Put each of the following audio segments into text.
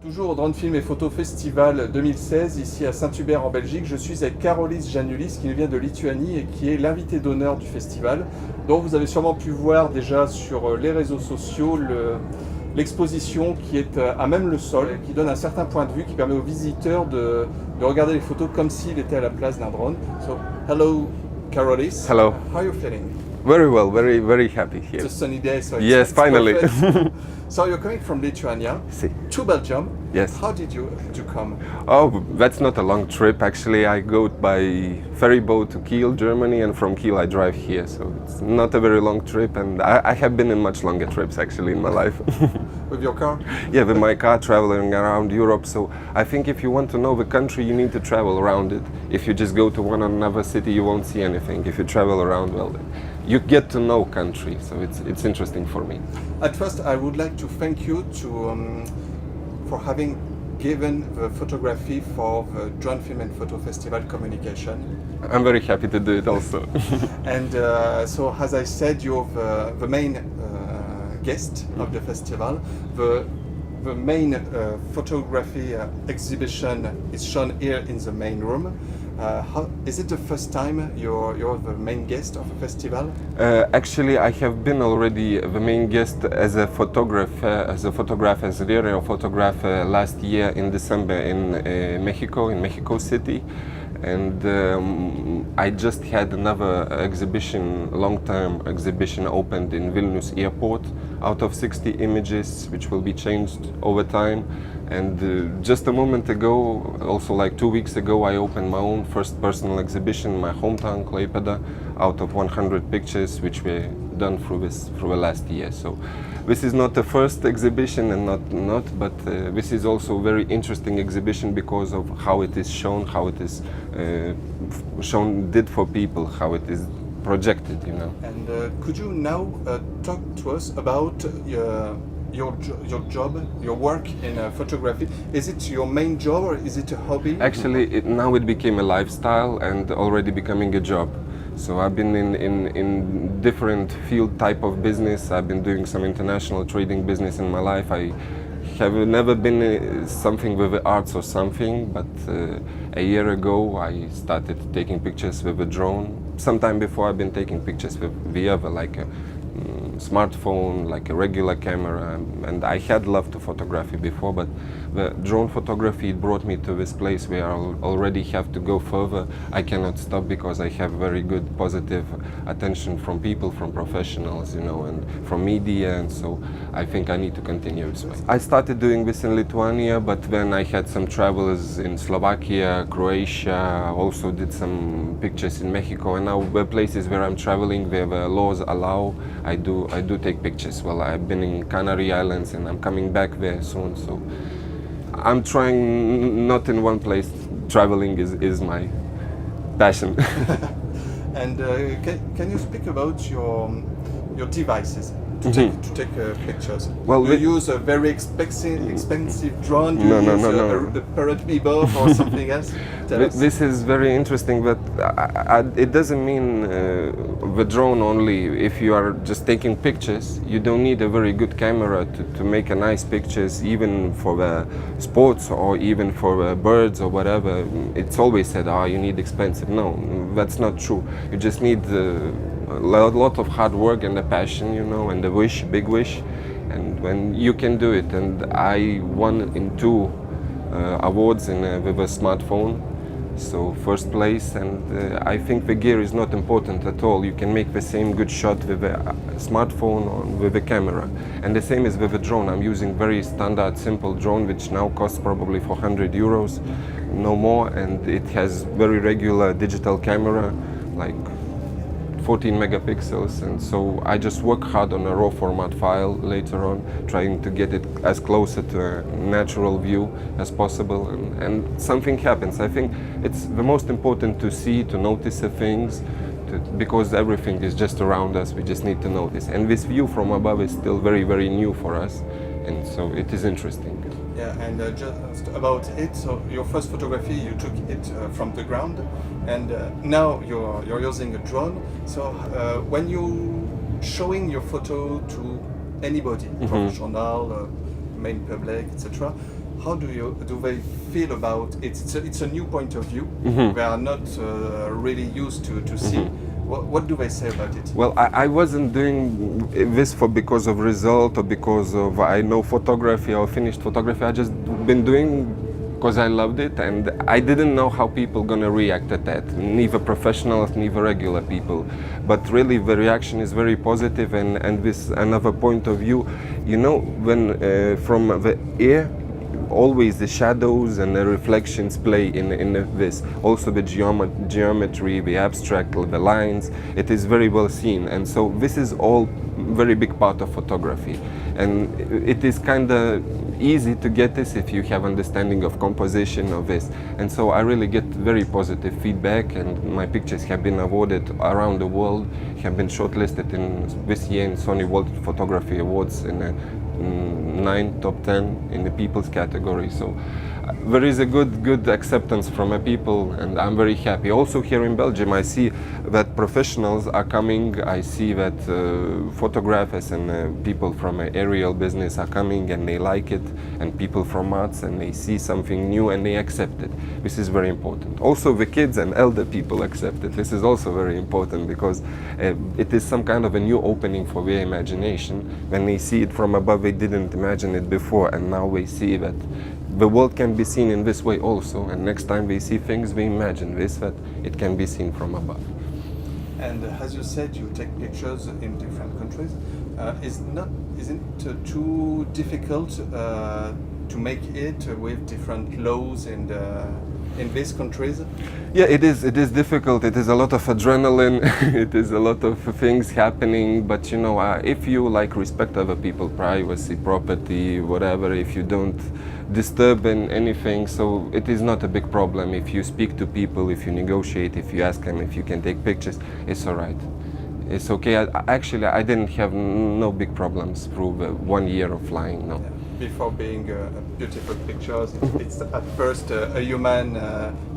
Toujours au Drone Film et Photo Festival 2016, ici à Saint-Hubert en Belgique. Je suis avec Karolis Janulis qui nous vient de Lituanie et qui est l'invité d'honneur du festival. Donc vous avez sûrement pu voir déjà sur les réseaux sociaux l'exposition qui est à même le sol, qui donne un certain point de vue, qui permet aux visiteurs de regarder les photos comme s'il était à la place d'un drone. So, hello Karolis. Hello. How are you feeling? Very well, very happy here. It's a sunny day, so Yes, it's finally. perfect. So you're coming from Lithuania Si. to Belgium. Yes. How did you come? Oh, that's not a long trip. Actually, I go by ferry boat to Kiel, Germany, and from Kiel I drive here. So it's not a very long trip, and I have been in much longer trips actually in my life. With your car? Yeah, with my car traveling around Europe. So I think if you want to know the country, you need to travel around it. If you just go to one another city, you won't see anything. If you travel around, well, you get to know country. So it's interesting for me. At first, I would like to thank you for having given the photography for the Drone Film and Photo Festival communication. I'm very happy to do it also. And so, as I said, you're the main guest of the festival. The main photography exhibition is shown here in the main room. Is it the first time you're the main guest of the festival? Actually, I have been already the main guest as a photographer, as a video photographer last year in December in Mexico City. And I just had another exhibition, long-term exhibition opened in Vilnius airport out of 60 images which will be changed over time. And just a moment ago, also like 2 weeks ago, I opened my own first personal exhibition in my hometown, Klaipėda, out of 100 pictures which were done through the last year. So this is not the first exhibition and but this is also a very interesting exhibition because of how it is shown, how it is shown for people, how it is projected, you know. And could you now talk to us about your job, your work in photography? Is it your main job or is it a hobby? Actually, now it became a lifestyle and already becoming a job. So I've been in different field type of business. I've been doing some international trading business in my life. I have never been something with the arts or something, but a year ago I started taking pictures with a drone. Sometime before I've been taking pictures with the other, like a smartphone, like a regular camera, and I had loved to photography before, but the drone photography brought me to this place where I already have to go further. I cannot stop because I have very good positive attention from people, from professionals, you know, and from media, and so I think I need to continue this way. I started doing this in Lithuania, but then I had some travels in Slovakia, Croatia, also did some pictures in Mexico, and now the places where I'm traveling, where the laws allow, I do take pictures. Well, I've been in Canary Islands and I'm coming back there soon, so I'm trying not in one place. Traveling is my passion. And can you speak about your devices to take pictures? Well, do you use a very expensive drone? Do you use a permit or something else? This is very interesting, but it doesn't mean the drone only. If you are just taking pictures, you don't need a very good camera to make a nice pictures, even for the sports or even for birds or whatever. It's always said, you need expensive. No, that's not true. You just need a lot of hard work and a passion, you know, and a wish, big wish, and when you can do it. And I won in 2 awards with a smartphone. So first place, and I think the gear is not important at all. You can make the same good shot with a smartphone or with a camera. And the same is with a drone. I'm using very standard, simple drone, which now costs probably 400 euros, no more, and it has very regular digital camera, like 14 megapixels, and so I just work hard on a raw format file later on, trying to get it as closer to a natural view as possible, and something happens. I think it's the most important to see, to notice the things, because everything is just around us, we just need to notice. And this view from above is still very, very new for us, and so it is interesting. Yeah, and just about it, so your first photography, you took it from the ground, and now you're using a drone. So when you showing your photo to anybody, professional, main public, etc., how do they feel about it? It's a new point of view. They are not really used to see. What do they say about it? Well, I wasn't doing this because of result or because of I know photography or finished photography. I just been doing because I loved it, and I didn't know how people gonna react to that. Neither professionals, neither regular people. But really, the reaction is very positive, and this another point of view. You know, when from the air, always the shadows and the reflections play in this. Also the geometry, the abstract, the lines, it is very well seen. And so this is all very big part of photography. And it is kind of easy to get this if you have understanding of composition of this. And so I really get very positive feedback, and my pictures have been awarded around the world, have been shortlisted in this year in Sony World Photography Awards in 9 top 10 in the people's category. So there is a good acceptance from the people, and I'm very happy. Also here in Belgium, I see that professionals are coming. I see that photographers and people from aerial business are coming, and they like it, and people from arts, and they see something new and they accept it. This is very important. Also the kids and elder people accept it. This is also very important because it is some kind of a new opening for their imagination. When they see it from above, they didn't imagine it before, and now they see that the world can be seen in this way also, and next time they see things, they imagine this, that it can be seen from above. And as you said, you take pictures in different countries. Isn't it too difficult to make it with different laws in these countries? Yeah, it is difficult. It is a lot of adrenaline. It is a lot of things happening. But you know, if you like respect other people's privacy, property, whatever, if you don't disturb anything, so it is not a big problem. If you speak to people, if you negotiate, if you ask them if you can take pictures, it's all right. It's okay. I didn't have no big problems through the 1 year of flying. No. Yeah. Before being beautiful pictures, it's at first a human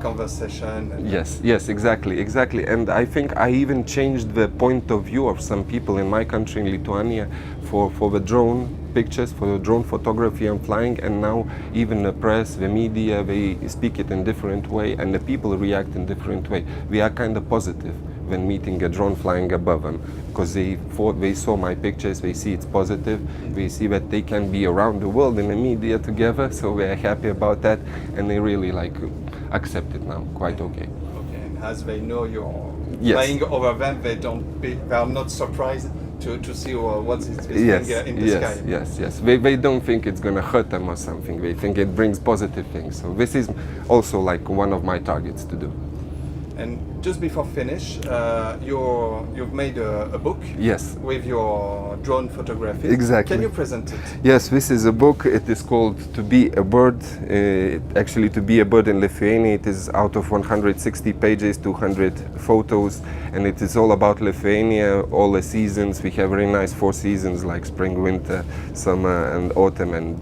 conversation. Yes, exactly. And I think I even changed the point of view of some people in my country, in Lithuania, for the drone pictures, for the drone photography and flying. And now even the press, the media, they speak it in different way, and the people react in different way. We are kind of positive when meeting a drone flying above them, because they saw my pictures, they see it's positive, they see that they can be around the world in the media together, so they are happy about that, and they really accept it now, quite okay. Okay, and as they know you're flying over them, they are not surprised to see what is in the sky. Yes. They don't think it's going to hurt them or something. They think it brings positive things. So this is also like one of my targets to do. And just before finish, you've made a book. Yes. With your drone photography. Exactly. Can you present it? Yes, this is a book. It is called To Be a Bird. Actually, To Be a Bird in Lithuania. It is out of 160 pages, 200 photos, and it is all about Lithuania, all the seasons. We have very nice 4 seasons like spring, winter, summer, and autumn, and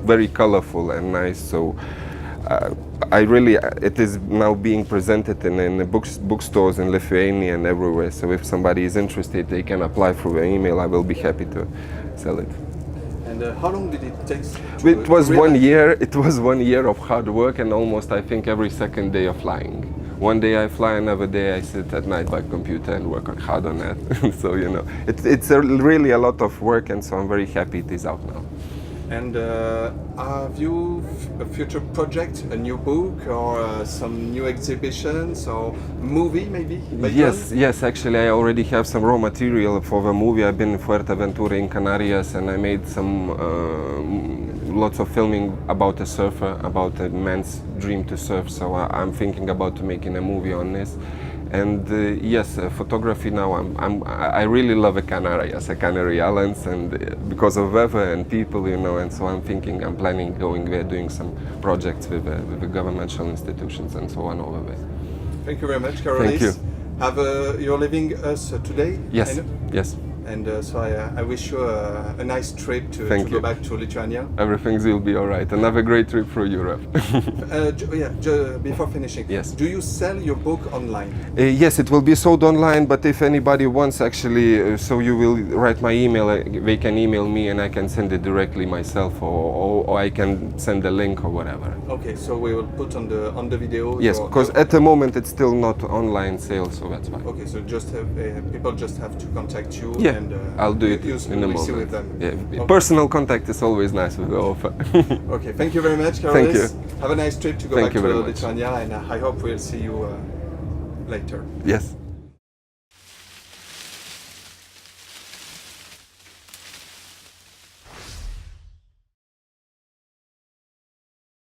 very colorful and nice. So. It is now being presented in the bookstores in Lithuania and everywhere. So if somebody is interested, they can apply through the email. I will be happy to sell it. And how long did it take? It was 1 year. It was 1 year of hard work, and almost I think every second day of flying. One day I fly, another day I sit at night by computer and work hard on that. So you know, it's really a lot of work, and so I'm very happy it is out now. And have you a future project, a new book, or some new exhibitions, or movie maybe? Yes. Actually, I already have some raw material for the movie. I've been in Fuerteventura in Canarias, and I made some lots of filming about a surfer, about a man's dream to surf. So I'm thinking about making a movie on this. And yes, photography now. I really love the Canary Islands, and because of weather and people, you know. And so I'm planning going there, doing some projects with the governmental institutions and so on over there. Thank you very much, Karolis. Thank you. You're leaving us today? Yes. Yes. And so I wish you a nice trip to Thank go you. back to Lithuania. Everything will be all right, and have a great trip through Europe. Before finishing, Yes. do you sell your book online? Yes, it will be sold online, but if anybody wants actually, so you will write my email, they can email me and I can send it directly myself, or I can send a link or whatever. Okay, so we will put on the video. Yes, because at the moment it's still not online sale, so that's why. Okay, so just have, people just have to contact you. Yeah, and I'll do it you in a will see with moment. them. Yeah, Okay. personal contact is always nice with the offer. Okay, thank you very much, Karolis. Thank you. Have a nice trip to go Thank back you to very much. Lithuania, and I hope we'll see you later. Yes.